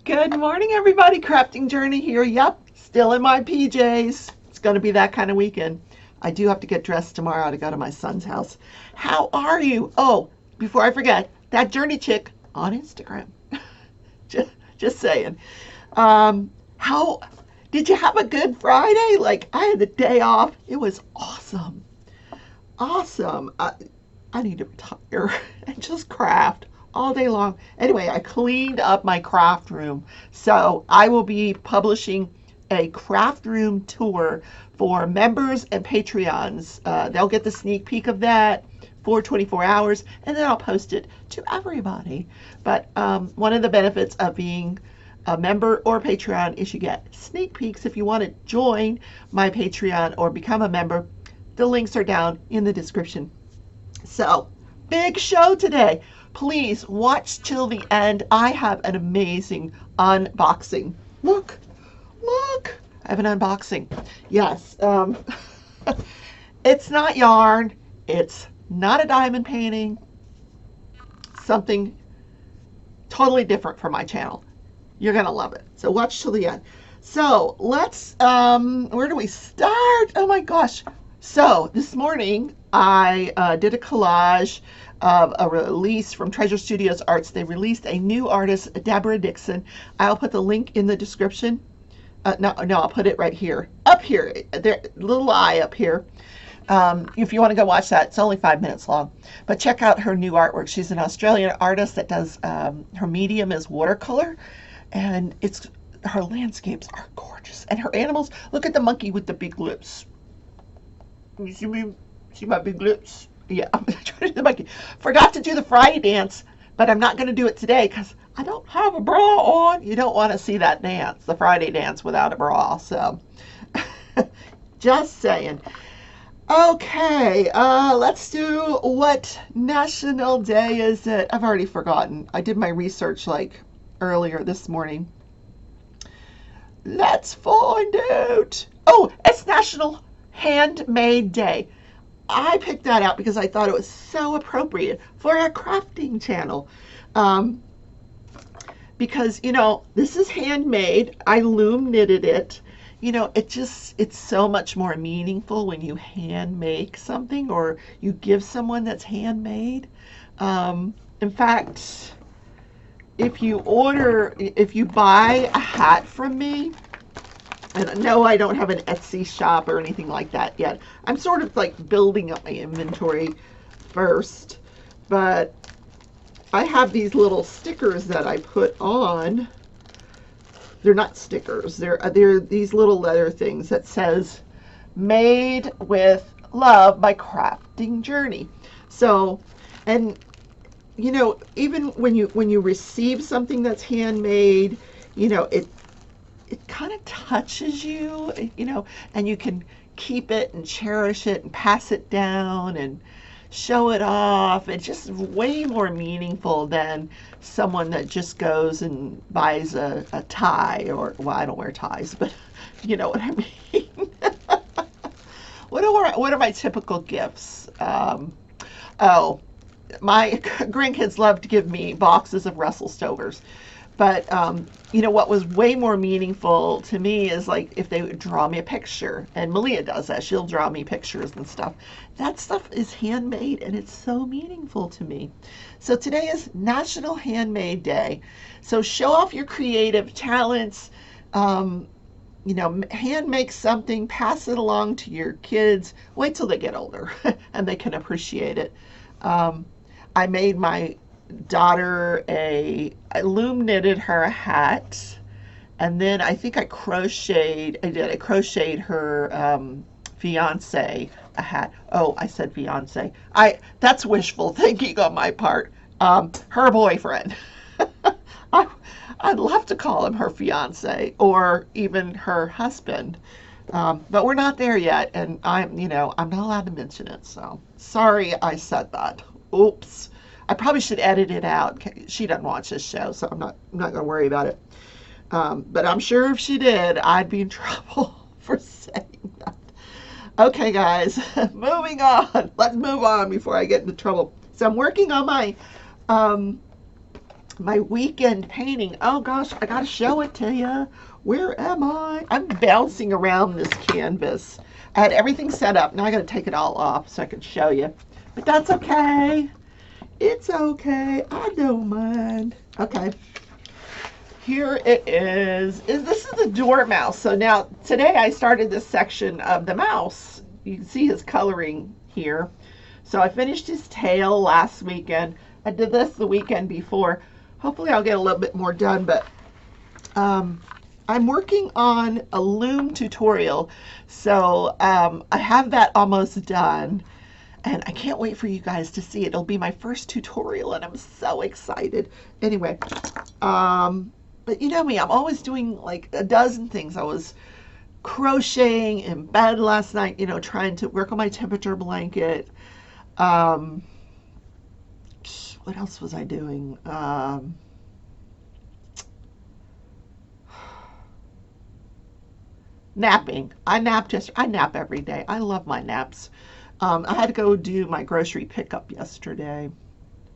Good morning, everybody. Crafting Journey here. Yep, still in my PJs. It's going to be that kind of weekend. I do have to get dressed tomorrow to go to my son's house. How are you? Oh, before I forget, that Journey chick on Instagram. just saying. How did you have a good Friday? Like, I had the day off. It was awesome. Awesome. I need to retire and just craft all day long. Anyway, I cleaned up my craft room. So I will be publishing a craft room tour for members and Patreons. They'll get the sneak peek of that for 24 hours, and then I'll post it to everybody. But one of the benefits of being a member or Patreon is you get sneak peeks. If you want to join my Patreon or become a member, the links are down in the description. So, big show today. Please watch till the end. I have an amazing unboxing. Look, look. I have an unboxing. Yes. It's not yarn. It's not a diamond painting. Something totally different for my channel. You're going to love it. So watch till the end. So let's, where do we start? Oh my gosh. So this morning I did a collage of a release from Treasure Studios Arts. They released a new artist, Deborah Dixon. I'll put the link in the description. No, I'll put it right here. Up here, there, little eye up here. If you want to go watch that, it's only 5 minutes long. But check out her new artwork. She's an Australian artist that does, her medium is watercolor. And her landscapes are gorgeous. And her animals, look at the monkey with the big lips. You see me? See my big lips? Yeah, I'm trying to do the monkey. Forgot to do the Friday dance, but I'm not going to do it today because I don't have a bra on. You don't want to see that dance, the Friday dance without a bra. So, just saying. Okay, let's do what national day is it? I've already forgotten. I did my research like earlier this morning. Let's find out. Oh, it's National Handmade Day. I picked that out because I thought it was so appropriate for a crafting channel. Because, this is handmade. I loom knitted it. It's so much more meaningful when you hand make something or you give someone that's handmade. In fact, if you buy a hat from me, and no, I don't have an Etsy shop or anything like that yet. I'm sort of like building up my inventory first, but I have these little stickers that I put on. They're not stickers. They're these little leather things that says "Made with Love by Crafting Journey." So, and even when you receive something that's handmade, it kind of touches you, and you can keep it and cherish it and pass it down and show it off. It's just way more meaningful than someone that just goes and buys a tie well, I don't wear ties, but you know what I mean. What are my typical gifts? Oh, my grandkids love to give me boxes of Russell Stovers. But, what was way more meaningful to me is like if they would draw me a picture. And Malia does that. She'll draw me pictures and stuff. That stuff is handmade and it's so meaningful to me. So today is National Handmade Day. So show off your creative talents. Hand make something, pass it along to your kids. Wait till they get older and they can appreciate it. I made my daughter I loom knitted her a hat, and then I think I crocheted her fiance a hat. Oh, I said fiance. That's wishful thinking on my part. Her boyfriend. I'd love to call him her fiance or even her husband. But we're not there yet, and I'm not allowed to mention it, so sorry I said that. Oops. I probably should edit it out. She doesn't watch this show, so I'm not going to worry about it. But I'm sure if she did, I'd be in trouble for saying that. Okay, guys, moving on. Let's move on before I get into trouble. So I'm working on my My weekend painting. Oh gosh, I gotta show it to you. Where am I? I'm bouncing around this canvas. I had everything set up. Now I gotta take it all off so I can show you. But that's okay. It's okay. I don't mind. Okay. Here it is. This is the dormouse. So now today I started this section of the mouse. You can see his coloring here. So I finished his tail last weekend. I did this the weekend before. Hopefully I'll get a little bit more done, but I'm working on a loom tutorial. So I have that almost done. And I can't wait for you guys to see it. It'll be my first tutorial, and I'm so excited. Anyway, but you know me, I'm always doing like a dozen things. I was crocheting in bed last night, trying to work on my temperature blanket. What else was I doing? Napping. I napped yesterday. I nap every day. I love my naps. I had to go do my grocery pickup yesterday.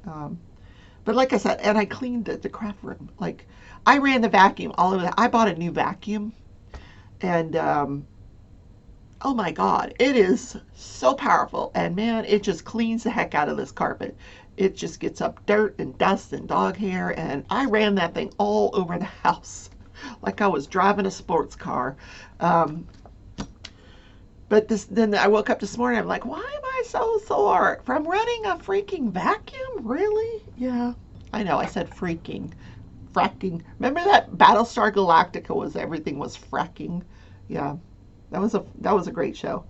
But like I said, and I cleaned the craft room. Like, I ran the vacuum all over that. I bought a new vacuum. And, oh my God, it is so powerful. And man, it just cleans the heck out of this carpet. It just gets up dirt and dust and dog hair. And I ran that thing all over the house like I was driving a sports car. But then I woke up this morning, I'm like, why am I so sore? From running a freaking vacuum? Really? Yeah. I know, I said freaking. Fracking. Remember that Battlestar Galactica was everything was fracking? Yeah. That was a great show.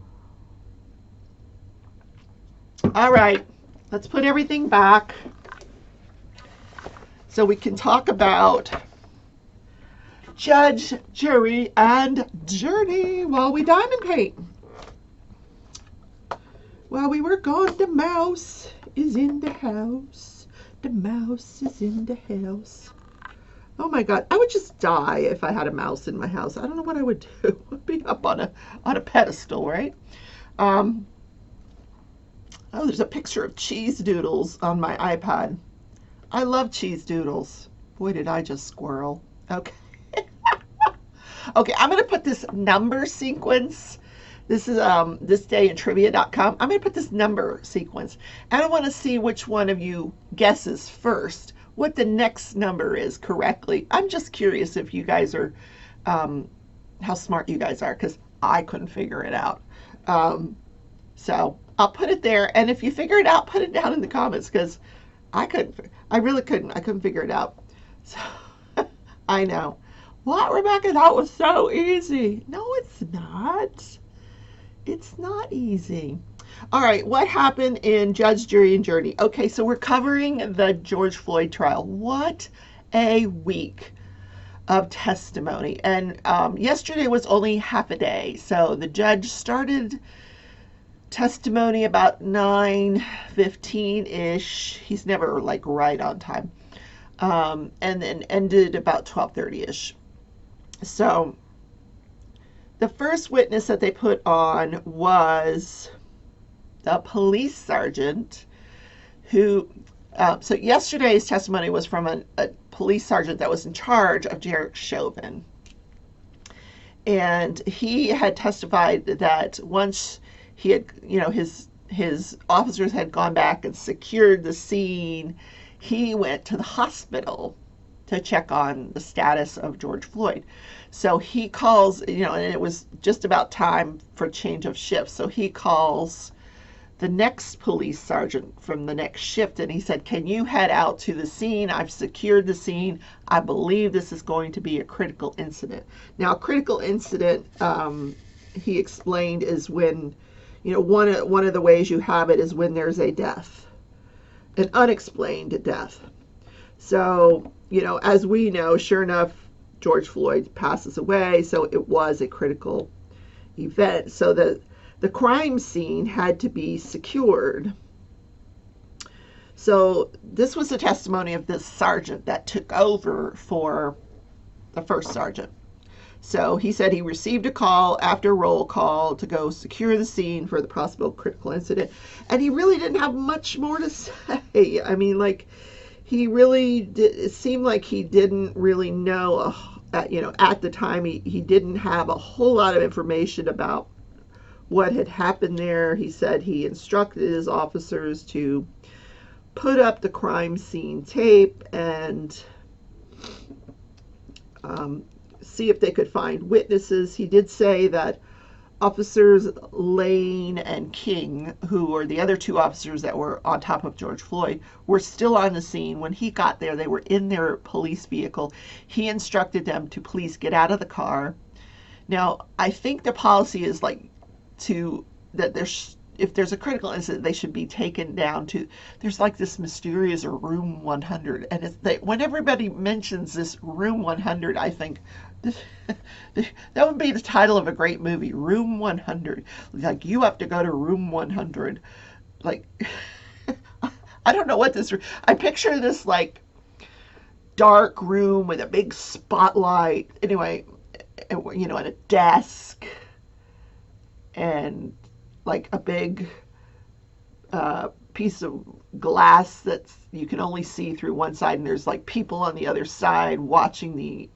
All right. Let's put everything back so we can talk about judge, jury, and journey while we diamond paint. While we were gone, the mouse is in the house. The mouse is in the house. Oh my God, I would just die if I had a mouse in my house. I don't know what I would do. I'd be up on a pedestal, right? Oh, there's a picture of cheese doodles on my iPad. I love cheese doodles. Boy, did I just squirrel. Okay. Okay, I'm going to put this number sequence. This is thisdayintrivia.com. I'm going to put this number sequence. And I want to see which one of you guesses first what the next number is correctly. I'm just curious if you guys are, how smart you guys are, because I couldn't figure it out. So I'll put it there. And if you figure it out, put it down in the comments, because I really couldn't. I couldn't figure it out. So I know. What, Rebecca? That was so easy. No, it's not. It's not easy. All right, what happened in Judge, Jury, and Journey? Okay, so we're covering the George Floyd trial. What a week of testimony. And yesterday was only half a day. So the judge started testimony about 9:15-ish. He's never like right on time. And then ended about 12:30-ish. So the first witness that they put on was the police sergeant who, so yesterday's testimony was from a police sergeant that was in charge of Derek Chauvin. And he had testified that once he had, his officers had gone back and secured the scene, he went to the hospital to check on the status of George Floyd. So he calls, and it was just about time for change of shift. So he calls the next police sergeant from the next shift, and he said, can you head out to the scene? I've secured the scene. I believe this is going to be a critical incident. Now, a critical incident, he explained, is when, one of the ways you have it is when there's a death, an unexplained death. So, as we know, sure enough, George Floyd passes away, so it was a critical event. So the crime scene had to be secured. So this was the testimony of this sergeant that took over for the first sergeant. So he said he received a call after roll call to go secure the scene for the possible critical incident. And he really didn't have much more to say. I mean, he really did, it seemed like he didn't really know, at the time, he didn't have a whole lot of information about what had happened there. He said he instructed his officers to put up the crime scene tape and see if they could find witnesses. He did say that officers Lane and King, who were the other two officers that were on top of George Floyd, were still on the scene. When he got there, they were in their police vehicle. He instructed them to please get out of the car. Now, I think the policy is like that there's, if there's a critical incident, they should be taken down to, there's like this mysterious room 100. And when everybody mentions this room 100, I think that would be the title of a great movie, Room 100. Like, you have to go to Room 100. Like, I don't know what this, I picture this like dark room with a big spotlight. Anyway, and a desk and like a big piece of glass that you can only see through one side, and there's like people on the other side watching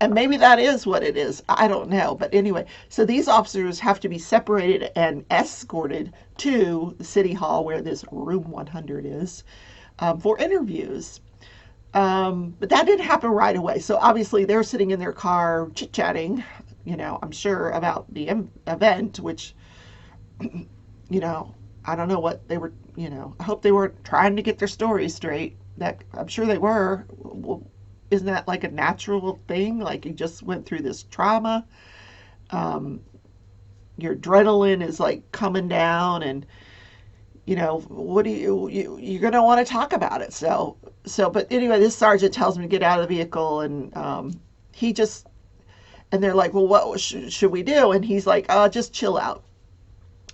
and maybe that is what it is. I don't know. But anyway, so these officers have to be separated and escorted to the city hall where this room 100 is, for interviews. But that didn't happen right away. So obviously they're sitting in their car chit-chatting, I'm sure, about the event, which, I don't know what they were, I hope they were trying to get their story straight. That I'm sure they were. Well, isn't that like a natural thing? Like, you just went through this trauma. Your adrenaline is like coming down, and what do you're going to want to talk about it. But anyway, this sergeant tells him to get out of the vehicle, and he just, and they're like, well, what should we do? And he's like, just chill out.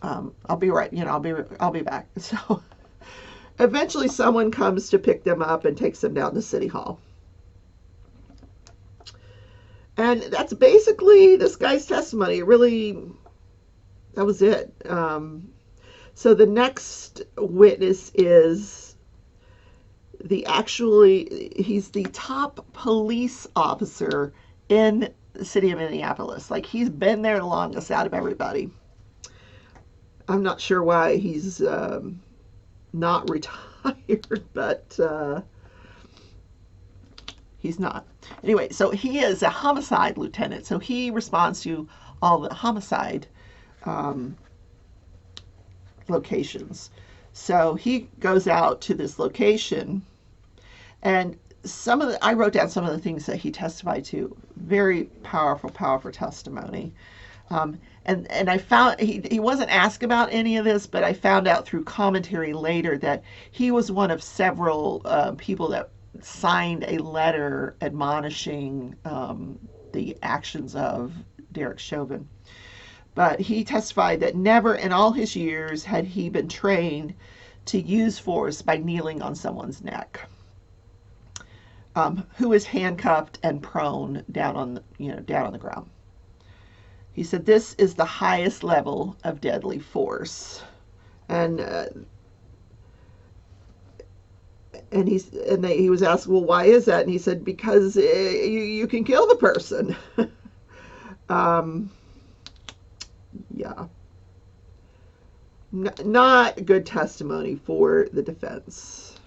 I'll be right, I'll be back. So eventually someone comes to pick them up and takes them down to City Hall. And that's basically this guy's testimony. That was it. So the next witness is he's the top police officer in the city of Minneapolis. Like, he's been there the longest out of everybody. I'm not sure why he's not retired, but he's not. Anyway, so he is a homicide lieutenant. So he responds to all the homicide locations. So he goes out to this location, and I wrote down some of the things that he testified to. Very powerful testimony. And I found he wasn't asked about any of this, but I found out through commentary later that he was one of several people that signed a letter admonishing the actions of Derek Chauvin. But he testified that never in all his years had he been trained to use force by kneeling on someone's neck, who is handcuffed and prone down on the ground. He said this is the highest level of deadly force, and he was asked, well, why is that? And he said, because you can kill the person. Yeah, not good testimony for the defense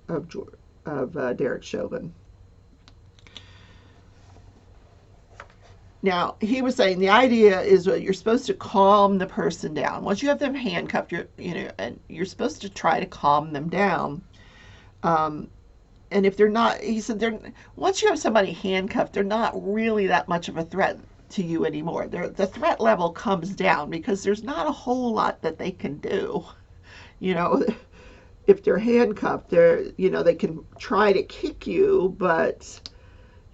of Derek Chauvin. Now, he was saying the idea is that you're supposed to calm the person down. Once you have them handcuffed, and you're supposed to try to calm them down. And if they're not, he said, once you have somebody handcuffed, they're not really that much of a threat to you anymore. The threat level comes down because there's not a whole lot that they can do. If they're handcuffed, they can try to kick you, but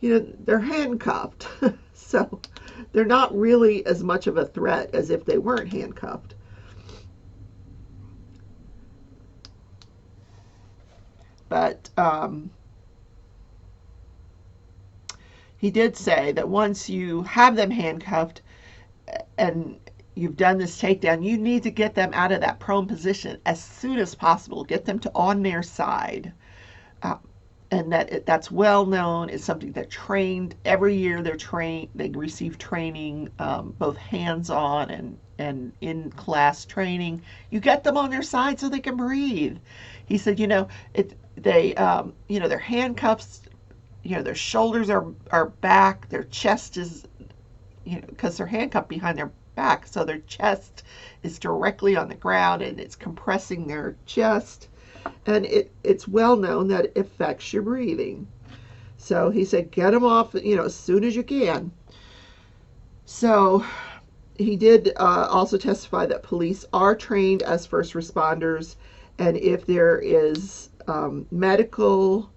they're handcuffed. So they're not really as much of a threat as if they weren't handcuffed. But he did say that once you have them handcuffed and you've done this takedown, you need to get them out of that prone position as soon as possible. Get them to on their side. uh, and that's well known. It's something they're trained every year. They're trained. They receive training, both hands-on and in class training. You get them on their side so they can breathe. He said, their handcuffs, their shoulders are back, their chest is, because they're handcuffed behind their back, so their chest is directly on the ground and it's compressing their chest, and it's well known that it affects your breathing. So he said, get them off, as soon as you can. So he did also testify that police are trained as first responders, and if there is medical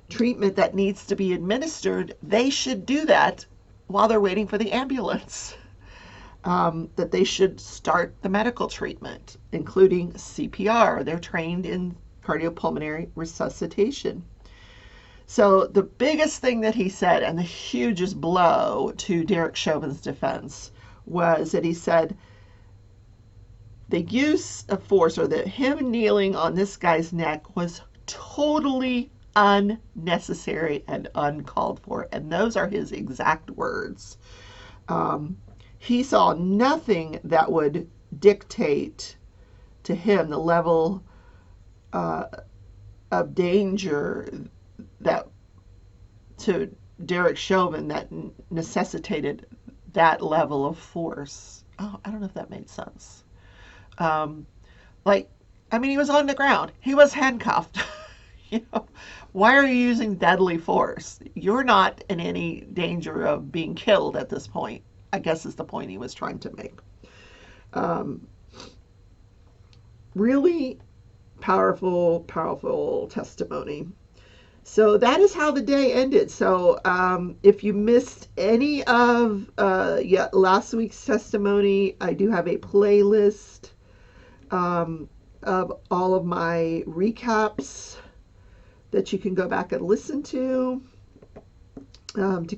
treatment that needs to be administered, they should do that while they're waiting for the ambulance. That they should start the medical treatment, including CPR. They're trained in cardiopulmonary resuscitation. So the biggest thing that he said, and the hugest blow to Derek Chauvin's defense, was that he said the use of force, or that him kneeling on this guy's neck, was totally unnecessary and uncalled for. And those are his exact words. He saw nothing that would dictate to him the level of danger that to Derek Chauvin that necessitated that level of force. Oh, I don't know if that made sense. Um, he was on the ground. He was handcuffed. you know, why are you using deadly force? You're not in any danger of being killed at this point, I guess is the point he was trying to make. Um, really powerful testimony. So that is how the day ended. So if you missed any of last week's testimony, I do have a playlist of all of my recaps that you can go back and listen to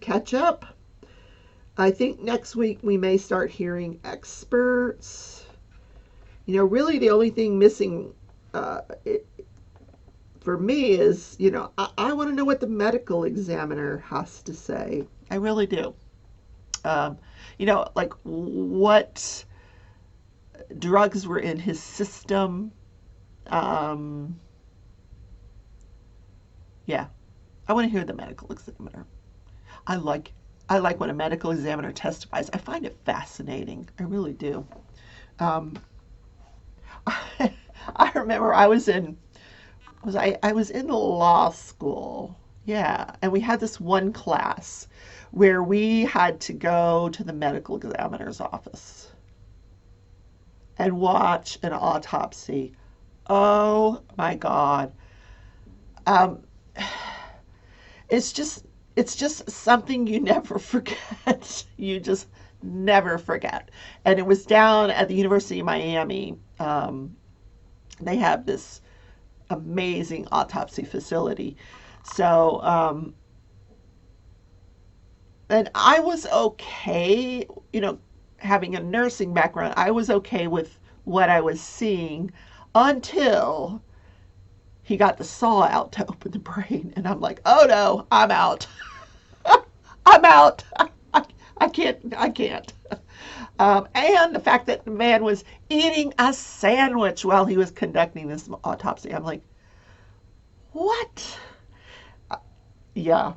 catch up. I think next week we may start hearing experts. Really the only thing missing for me is, I want to know what the medical examiner has to say. I really do. Like what drugs were in his system. Yeah, I want to hear the medical examiner. I like when a medical examiner testifies. I find it fascinating. I really do. I remember I was in law school. Yeah, and we had this one class where we had to go to the medical examiner's office and watch an autopsy. Oh my God. Um, it's just something you never forget. You just never forget. And it was down at the University of Miami. They have this amazing autopsy facility. So, and I was okay, having a nursing background, I was okay with what I was seeing until he got the saw out to open the brain. And I'm like, oh no, I'm out. I'm out. I can't. And the fact that the man was eating a sandwich while he was conducting this autopsy. I'm like, what? Yeah,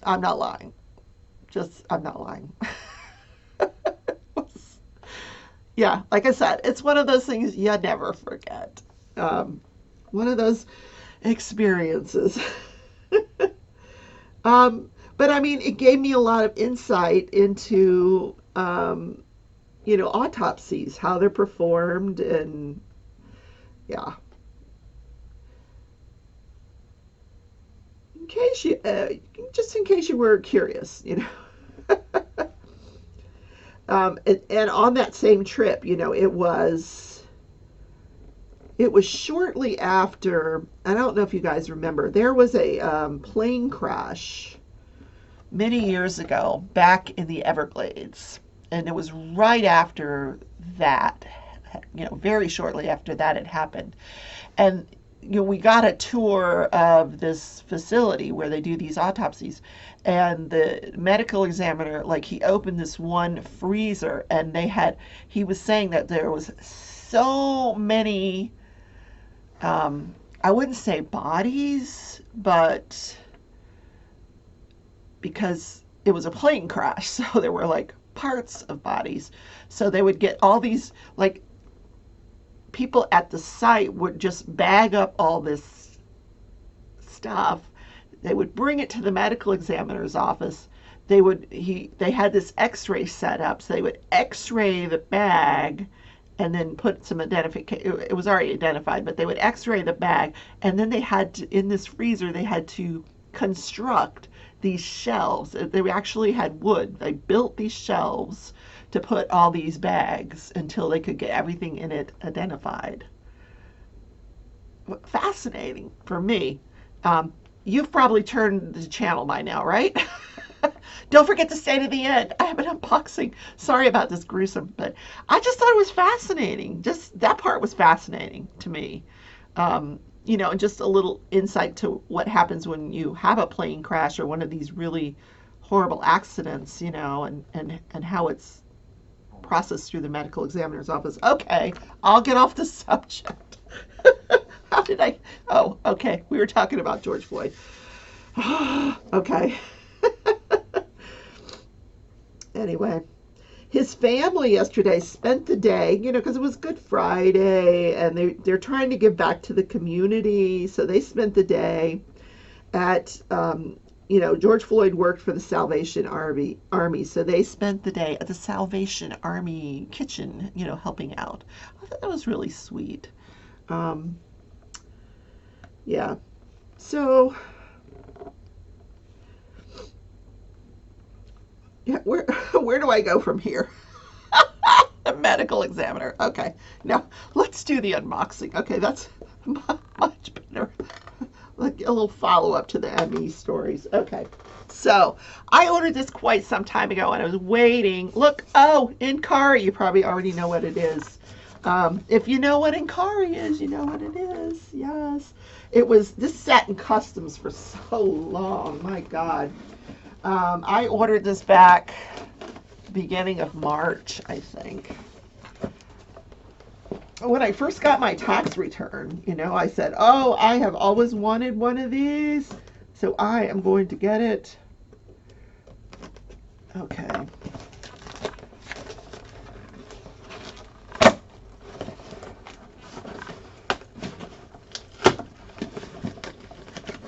I'm not lying. I'm not lying. Yeah, like I said, it's one of those things you never forget. One of those experiences. But I mean, it gave me a lot of insight into, autopsies, how they're performed, and yeah. In case just in case you were curious, and on that same trip, it was shortly after. I don't know if you guys remember. There was a plane crash many years ago back in the Everglades, and it was right after that. Very shortly after that had happened, and we got a tour of this facility where they do these autopsies, and the medical examiner, like, he opened this one freezer, and he was saying that there was so many, I wouldn't say bodies, but because it was a plane crash, so there were like parts of bodies. So they would get all these, like, people at the site would just bag up all this stuff. They would bring it to the medical examiner's office. They had this X-ray set up, so they would X-ray the bag and then put some identification. It was already identified, but they would X-ray the bag, and then they had to, in this freezer, they had to construct these shelves. They actually had wood. They built these shelves to put all these bags until they could get everything in it identified. Fascinating for me. You've probably turned the channel by now, right? Don't forget to stay to the end. I have an unboxing. Sorry about this gruesome, but I just thought it was fascinating. Just that part was fascinating to me. And just a little insight to what happens when you have a plane crash or one of these really horrible accidents, and how it's processed through the medical examiner's office. Okay, I'll get off the subject. How did I? Oh, okay. We were talking about George Floyd. Okay. Anyway, his family yesterday spent the day, because it was Good Friday, and they're trying to give back to the community. So they spent the day at, George Floyd worked for the Salvation Army. So they spent the day at the Salvation Army kitchen, helping out. I thought that was really sweet. Yeah. So, yeah, where do I go from here? A medical examiner. Okay. Now, let's do the unboxing. Okay, that's much better. Like a little follow-up to the ME stories. Okay. So, I ordered this quite some time ago, and I was waiting. Look, Inkari. You probably already know what it is. If you know what Inkari is, you know what it is. Yes. This sat in customs for so long. My God. I ordered this back beginning of March, I think. When I first got my tax return, I said, I have always wanted one of these, so I am going to get it. Okay.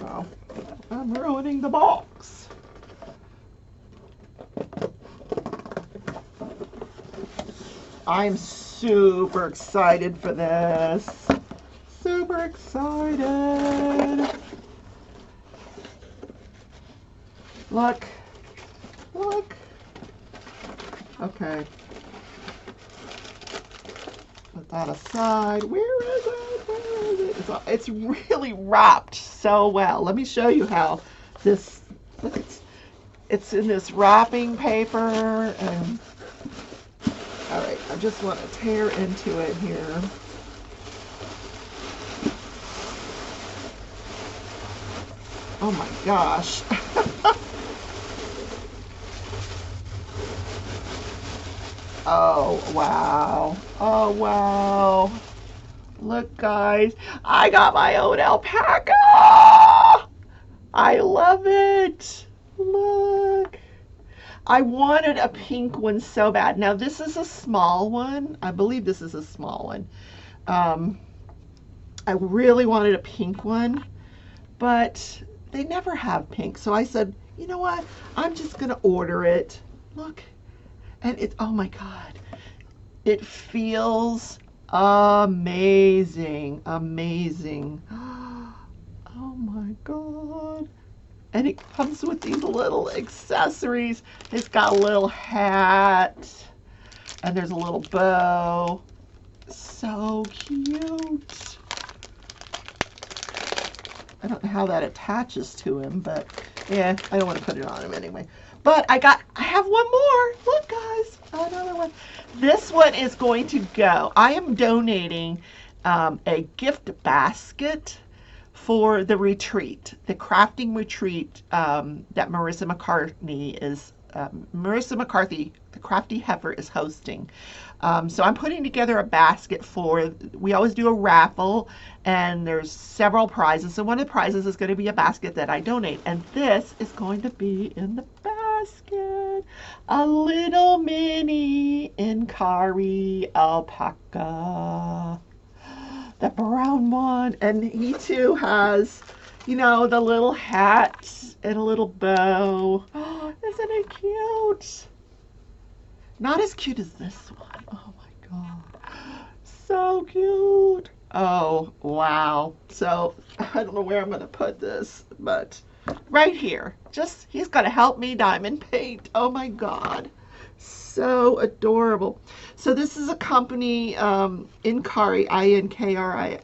Well, I'm ruining the box. I'm super excited for this. Super excited. Look. Okay. Put that aside. Where is it? It's really wrapped so well. Let me show you how this, look, it's in this wrapping paper, and all right, I just want to tear into it here. Oh my gosh. Oh wow. Oh wow. Look, guys, I got my own alpaca. I love it. Look. I wanted a pink one so bad. Now, this is a small one. I believe this is a small one. I really wanted a pink one, but they never have pink. So I said, you know what? I'm just going to order it. Look. And oh my God. It feels amazing. Amazing. Oh my God. And it comes with these little accessories. It's got a little hat, and there's a little bow. So cute. I don't know how that attaches to him, but yeah, I don't want to put it on him anyway. But I have one more. Look, guys, another one. This one is going to go. I am donating a gift basket for the retreat, the crafting retreat that Marissa McCarthy, the Crafty Heifer, is hosting. So I'm putting together a basket we always do a raffle, and there's several prizes. So one of the prizes is going to be a basket that I donate, and this is going to be in the basket. A little mini Inkari alpaca, the brown one, and he too has, the little hat and a little bow. Oh, isn't it cute? Not as cute as this one. Oh my god. So cute. Oh, wow. So, I don't know where I'm going to put this, but right here. He's going to help me diamond paint. Oh my god. So adorable. So this is a company, Inkari, Inkri.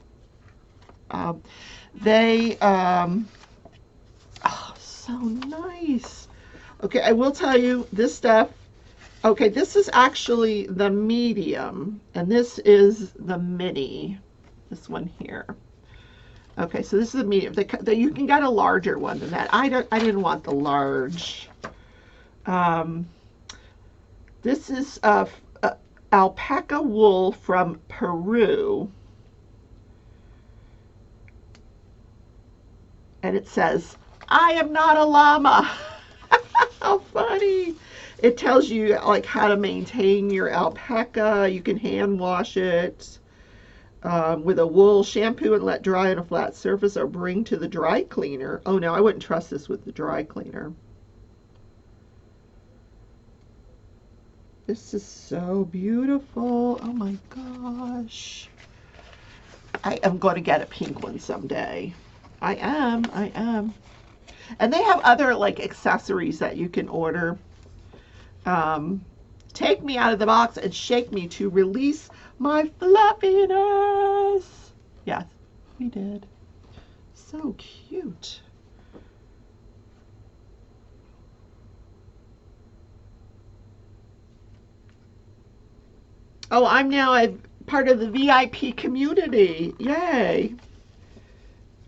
They, oh, so nice. Okay, I will tell you this stuff. Okay, this is actually the medium, and this is the mini. This one here. Okay, so this is the medium. You can get a larger one than that. I didn't want the large. This is alpaca wool from Peru, and it says, "I am not a llama." How funny. It tells you like how to maintain your alpaca. You can hand wash it with a wool shampoo and let dry on a flat surface, or bring to the dry cleaner. Oh no, I wouldn't trust this with the dry cleaner. This is so beautiful. Oh my gosh. I am going to get a pink one someday. I am. And they have other like accessories that you can order. Take me out of the box and shake me to release my fluffiness. Yes, we did. So cute. Oh, I'm now a part of the VIP community. Yay.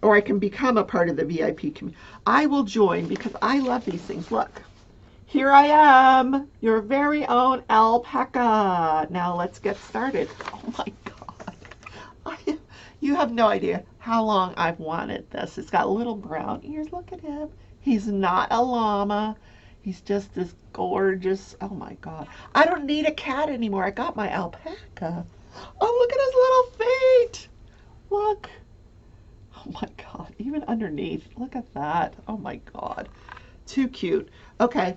Or I can become a part of the VIP community. I will join because I love these things. Look. Here I am, your very own alpaca. Now let's get started. Oh my god. You have no idea how long I've wanted this. It's got little brown ears. Look at him. He's not a llama. He's just this gorgeous, oh my god. I don't need a cat anymore. I got my alpaca. Oh, look at his little feet. Look. Oh my god. Even underneath. Look at that. Oh my god. Too cute. Okay.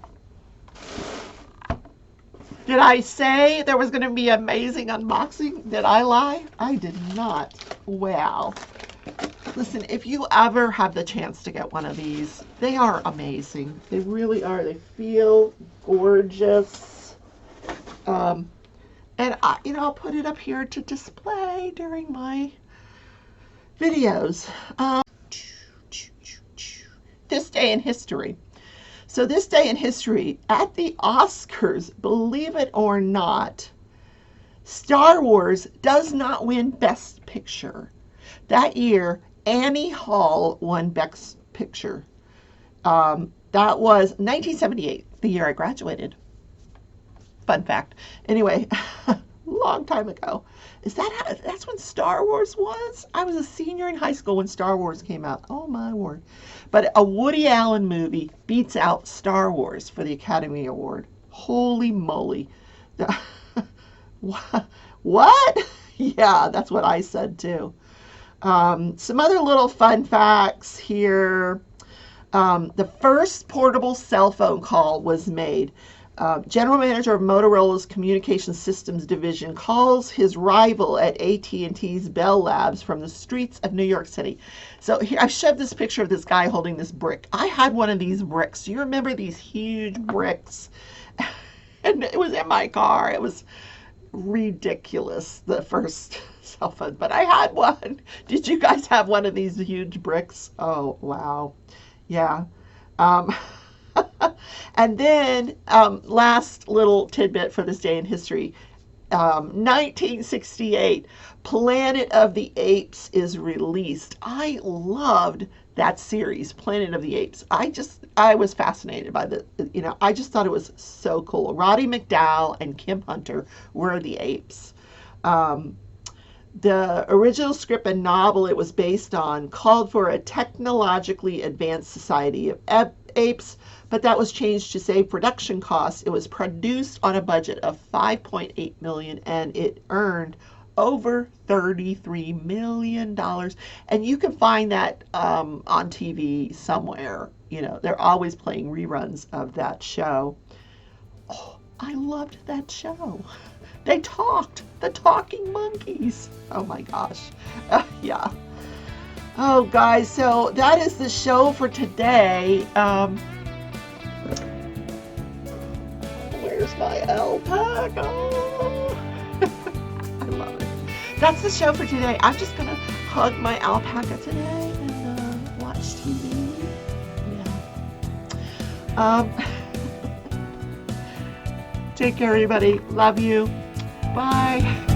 Did I say there was going to be amazing unboxing? Did I lie? I did not. Wow. Listen, if you ever have the chance to get one of these, they are amazing. They really are. They feel gorgeous. And I'll put it up here to display during my videos. This day in history. So this day in history, at the Oscars, believe it or not, Star Wars does not win Best Picture. That year, Annie Hall won Best Picture. That was 1978, the year I graduated. Fun fact. Anyway, long time ago. That's when Star Wars was? I was a senior in high school when Star Wars came out. Oh my word. But a Woody Allen movie beats out Star Wars for the Academy Award. Holy moly. What? Yeah, that's what I said too. Some other little fun facts here. The first portable cell phone call was made. General manager of Motorola's Communication Systems Division calls his rival at AT&T's Bell Labs from the streets of New York City. So here, I shoved this picture of this guy holding this brick. I had one of these bricks. Do you remember these huge bricks? And it was in my car. It was ridiculous, the first cell phone, but I had one. Did you guys have one of these huge bricks? Oh, wow. Yeah. And then last little tidbit for this day in history. 1968, Planet of the Apes is released. I loved that series, Planet of the Apes. I was fascinated by I just thought it was so cool. Roddy McDowall and Kim Hunter were the apes. Um, the original script and novel it was based on called for a technologically advanced society of apes, but that was changed to save production costs. It was produced on a budget of 5.8 million and it earned over $33 million. And you can find that on TV somewhere. They're always playing reruns of that show. Oh, I loved that show. They talked. The talking monkeys. Oh my gosh. Yeah. Oh, guys, so that is the show for today. Where's my alpaca? I love it. That's the show for today. I'm just going to hug my alpaca today and watch TV. Yeah. Take care, everybody. Love you. Bye.